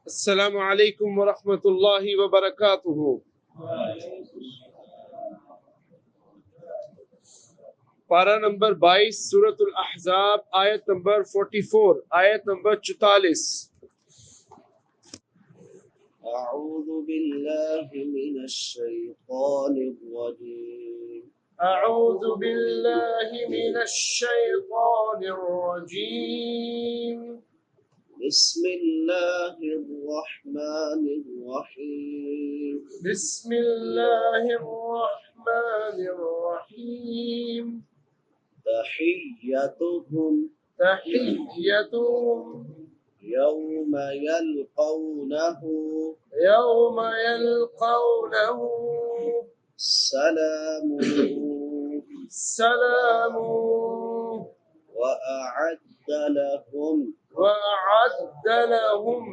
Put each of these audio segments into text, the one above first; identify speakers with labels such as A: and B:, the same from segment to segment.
A: السلام علیکم ورحمۃ اللہ وبرکاتہ۔ پارہ نمبر 22 سورۃ الاحزاب، آیت نمبر 44، آیت نمبر 44۔
B: أعوذ بالله من الشيطان الرجيم
A: اعوذ باللہ من الشیطان الرجیم،
B: بسم الله الرحمن الرحيم
A: بسم اللہ الرحمن الرحیم۔
B: تحيتهم
A: تحیتهم
B: يوم يلقونه
A: یوم یلقونه
B: سلام
A: سلام
B: وأعد لهم
A: وأعد لهم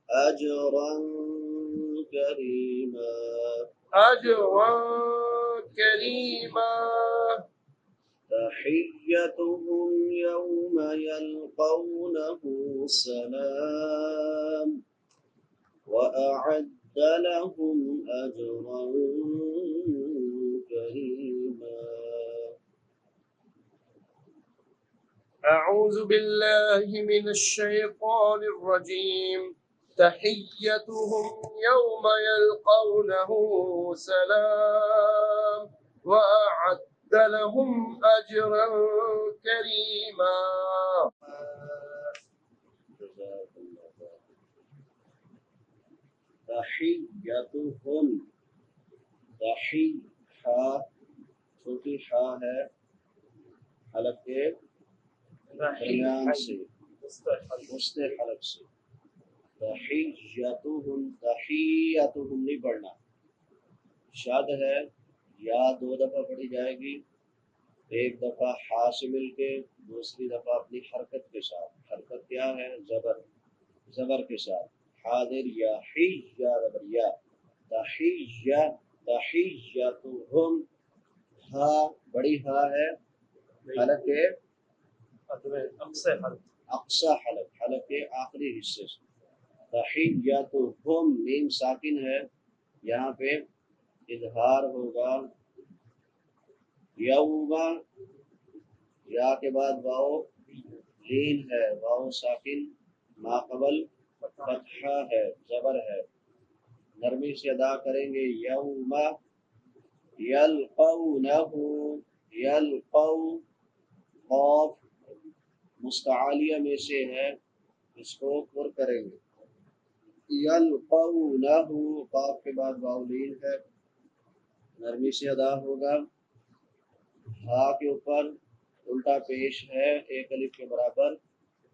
B: أجرا كريما
A: أجرا كريما۔
B: تحيتهم يوم يلقونه سلام وأعد لهم أجرا كريما
A: أعوذ بالله من الشيطان الرجيم، تحيتهم يوم يلقونه سلام وأعد لهم أجرا كريما۔
B: تحيتهم تحی ہا چھوٹی ہا ہے حلق کے درمیان سے وسط حلق سے تحیتهم نہیں پڑھنا، شاد ہے یا دو دفعہ پڑھی جائے گی، ایک دفعہ ہا سے مل کے، دوسری دفعہ اپنی حرکت کے ساتھ۔ حرکت کیا ہے؟ زبر کے ساتھ، حاضر یا حی یا زبر یا تحیتهم، ہا بڑی ہا ہے حلق کے اقصی حلق کے آخری حصے سے۔ تحیتهم میم ساکن ہے، یہاں پہ اظہار ہوگا، یوم یا کے بعد واو لین ہے، واو ساکن ما قبل فتحہ ہے، زبر ہے، نرمی سے ادا کریں گے۔ یوم یلقونہ، یلقو قاف مستعالیہ میں سے ہے، اس کو پر کریں گے۔ یلقونہ قاف کے بعد واو لین ہے، نرمی سے ادا ہوگا، ہا کے اوپر الٹا پیش ہے، ایک الف کے برابر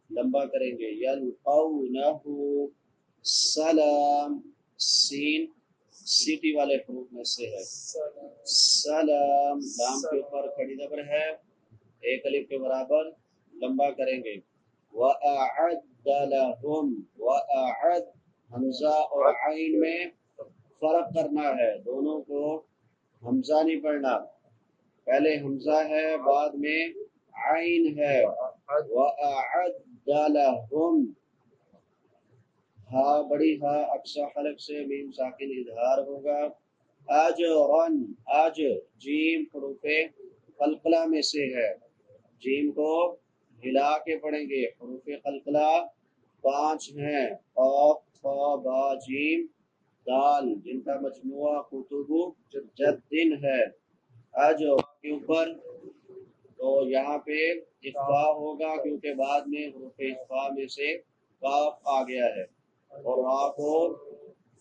B: لمبا کریں گے۔ یلقونہ سلام، سین سیٹی والے حروف میں سے ہے، سلام، لام کے اوپر کھڑی زبر ہے، ایک الف کے برابر لمبا کریں گے۔ وَأَعَدَّ لَهُمْ، وَأَعَدْ حمزہ اور عین میں فرق کرنا ہے، دونوں کو حمزہ نہیں پڑھنا، پہلے حمزہ ہے بعد میں عین ہے۔ وَأَعَدَّ لَهُمْ، ہا بڑی ہا اقصی حلق سے میم ساکن اظہار ہوگا۔ اجرن، اج جیم حروف قلقلہ میں سے ہے، جیم کو ہلا کے پڑھیں گے۔ حروف قلقلہ 5 ہیں، قاف خا با جیم دال، جن کا مجموعہ قطب جدن ہے۔ اجر کے اوپر تو یہاں پہ اخفا ہوگا، کیونکہ بعد میں حروف اخفا میں سے قاف آ گیا ہے، اور را کو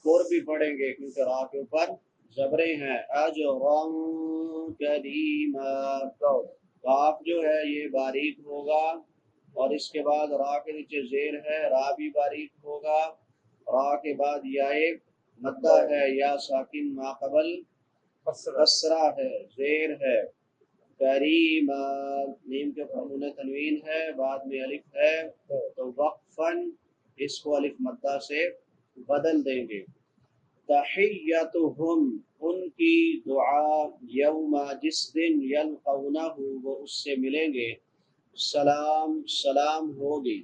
B: پر بھی پڑھیں گے کیونکہ را کے اوپر زبریں ہیں۔ اجرن کریما، قاف جو ہے یہ باریک ہوگا، اور اس کے بعد را کے نیچے زیر ہے، را بھی باریک ہوگا، را کے بعد یا مدہ ہے، یا ساکن ما قبل کسرہ ہے، زیر ہے۔ کریما میم کے اوپر تنوین ہے، بعد میں الف ہے، تو وقفاً اس کو الف مدہ سے بدل دیں گے۔ تحیتهم، ان کی دعا، یوم جس دن، یلقونہ وہ اس سے ملیں گے، سلام سلام ہوگی۔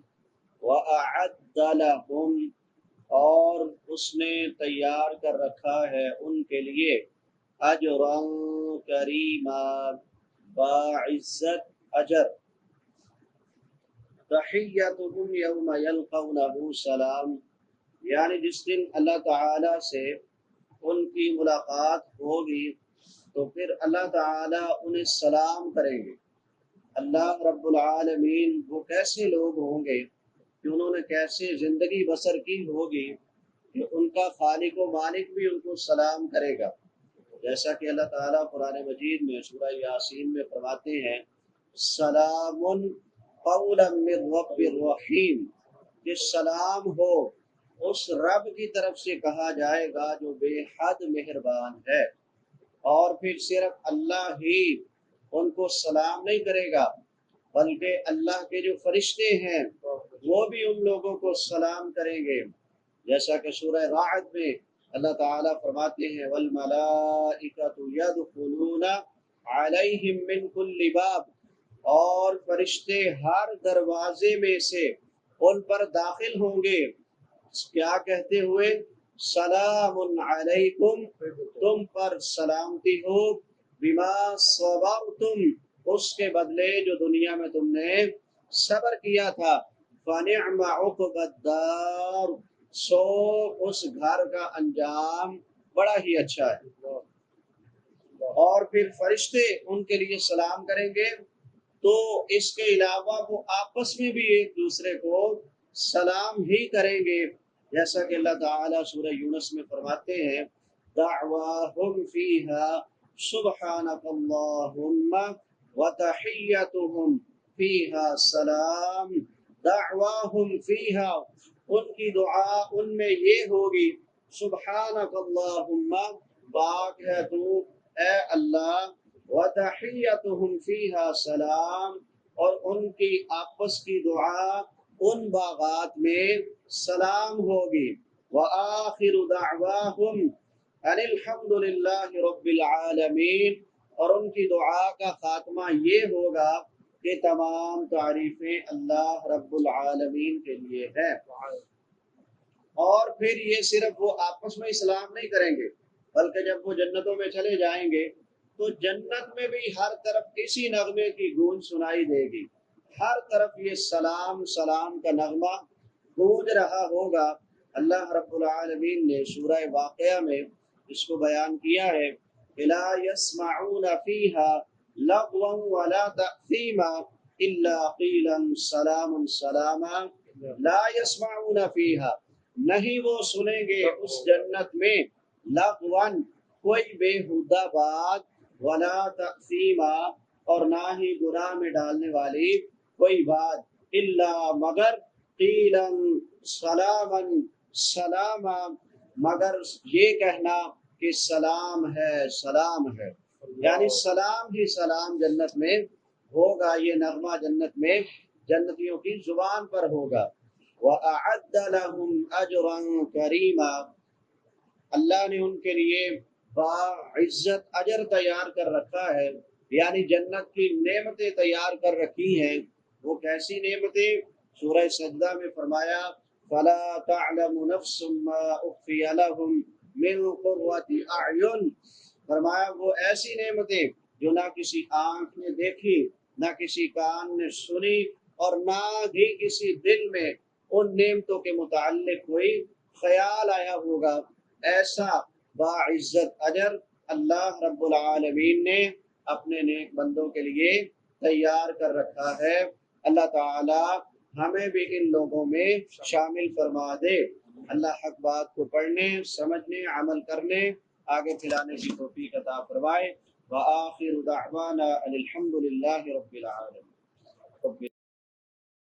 B: وَأَعَدَّ لَهُمْ، اس نے تیار کر رکھا ہے ان کے لیے اجرا کریما، باعزت اجر. تحیتهم یوم یلقونہ سلام، یعنی جس دن اللہ تعالی سے ان کی ملاقات ہوگی تو پھر اللہ تعالی انہیں سلام کریں گے. اللہ رب العالمین وہ کیسے لوگ ہوں گے کہ انہوں نے کیسے زندگی بسر کی ہوگی کہ ان کا خالق و مالک بھی ان کو سلام کرے گا. جیسا کہ اللہ تعالیٰ قرآن مجید میں سورہ یاسین میں فرماتے ہیں سلام قولا من رب الرحیم، کہ سلام ہو اس رب کی طرف سے کہا جائے گا جو بے حد مہربان ہے. اور پھر صرف اللہ ہی ان کو سلام نہیں کرے گا بلکہ اللہ کے جو فرشتے ہیں وہ بھی ان لوگوں کو سلام کریں گے. جیسا کہ سورہ راعد میں اللہ تعالیٰ فرماتے ہیں والملائکۃ یدخلون علیہم من کل باب، اور فرشتے ہر دروازے میں سے ان پر داخل ہوں گے کیا کہتے ہوئے سلام علیکم، تم پر سلامتی ہو، بما صبرتم، اس کے بدلے جو دنیا میں تم نے صبر کیا تھا، فنعم عقبى الدار، سو اس گھر کا انجام بڑا ہی اچھا ہے. اور پھر فرشتے ان کے لیے سلام کریں گے تو اس کے علاوہ وہ آپس میں بھی ایک دوسرے کو سلام ہی کریں گے. جیسا کہ اللہ تعالیٰ سورہ یونس میں فرماتے ہیں دعواہم فیہا سبحانک اللہم وتحیتہم فیہا سلام. دعواہم فیہا، ان کی دعا ان میں یہ ہوگی سبحانک اللہم، پاک ہے تو اے اللہ، وتحیتہم فیہا سلام، اور ان کی آپس کی دعا ان باغات میں سلام ہوگی. وآخر دعواہم ان الحمد للہ رب العالمین، اور ان کی دعا کا خاتمہ یہ ہوگا کہ تمام تعریفیں اللہ رب العالمین کے لیے ہیں. اور پھر یہ صرف وہ آپس میں سلام نہیں کریں گے بلکہ جب وہ جنتوں میں چلے جائیں گے تو جنت میں بھی ہر طرف اسی نغمے کی گونج سنائی دے گی. ہر طرف یہ سلام سلام کا نغمہ گونج رہا ہوگا. اللہ رب العالمین نے سورہ واقعہ میں اس کو بیان کیا ہے لا يسمعون فيها لغوا ولا تأثیما الا قیلا سلام سلاما. لا يسمعون فيها، نہیں وہ سنیں گے اس جنت میں لغوا، کوئی بےہودہ بات، ولا تأثیما، اور نہ ہی گناہ میں ڈالنے والی کوئی بات، الا مگر قیلا سلاما سلاما، مگر یہ کہنا کہ سلام ہے سلام ہے. یعنی سلام ہی سلام جنت میں ہوگا. یہ نغمہ جنت میں جنتیوں کی زبان پر ہوگا. وَأَعَدَّ لَهُمْ أَجْرًا كَرِيمًا، اللہ نے ان کے لیے باعزت اجر تیار کر رکھا ہے، یعنی جنت کی نعمتیں تیار کر رکھی ہیں. وہ کیسی نعمتیں؟ سورہ سجدہ میں فرمایا فَلَا تَعْلَمُ نَفْسٌ مَّا أُخْفِيَ لَهُم مِّن قُرَّةِ أَعْيُنٍ، فرمایا وہ ایسی نعمتیں جو نہ کسی آنکھ نے دیکھی، نہ کسی کان نے سنی، اور نہ ہی کسی دل میں ان نعمتوں کے متعلق کوئی خیال آیا ہوگا. ایسا باعزت اجر اللہ رب العالمین نے اپنے نیک بندوں کے لیے تیار کر رکھا ہے. اللہ تعالی ہمیں بھی ان لوگوں میں شامل فرما دے. اللہ حق بات کو پڑھنے، سمجھنے، عمل کرنے، آگے پھیلانے کی توفیق عطا فرمائے. وآخر دعوانا ان الحمد للہ رب العالمین.